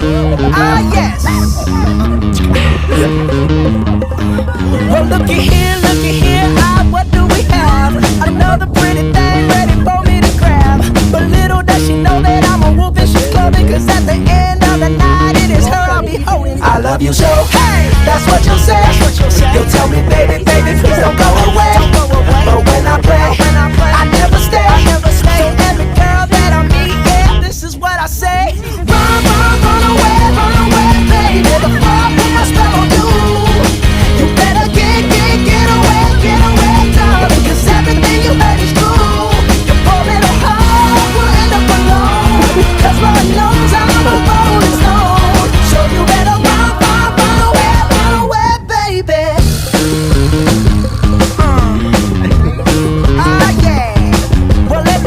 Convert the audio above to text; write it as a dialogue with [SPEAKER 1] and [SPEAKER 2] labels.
[SPEAKER 1] Ah, yes. Well, looky here, ah, what do we have? Another pretty thing ready for me to grab. But little does she know that I'm a wolf and she's clothing. Cause at the end of the night, it is her I'll be holding. I love you so, hey, that's what you'll say. You'll tell me, baby, please don't go away. But when I play, I never stay. So every girl that I meet, yeah, this is what I say.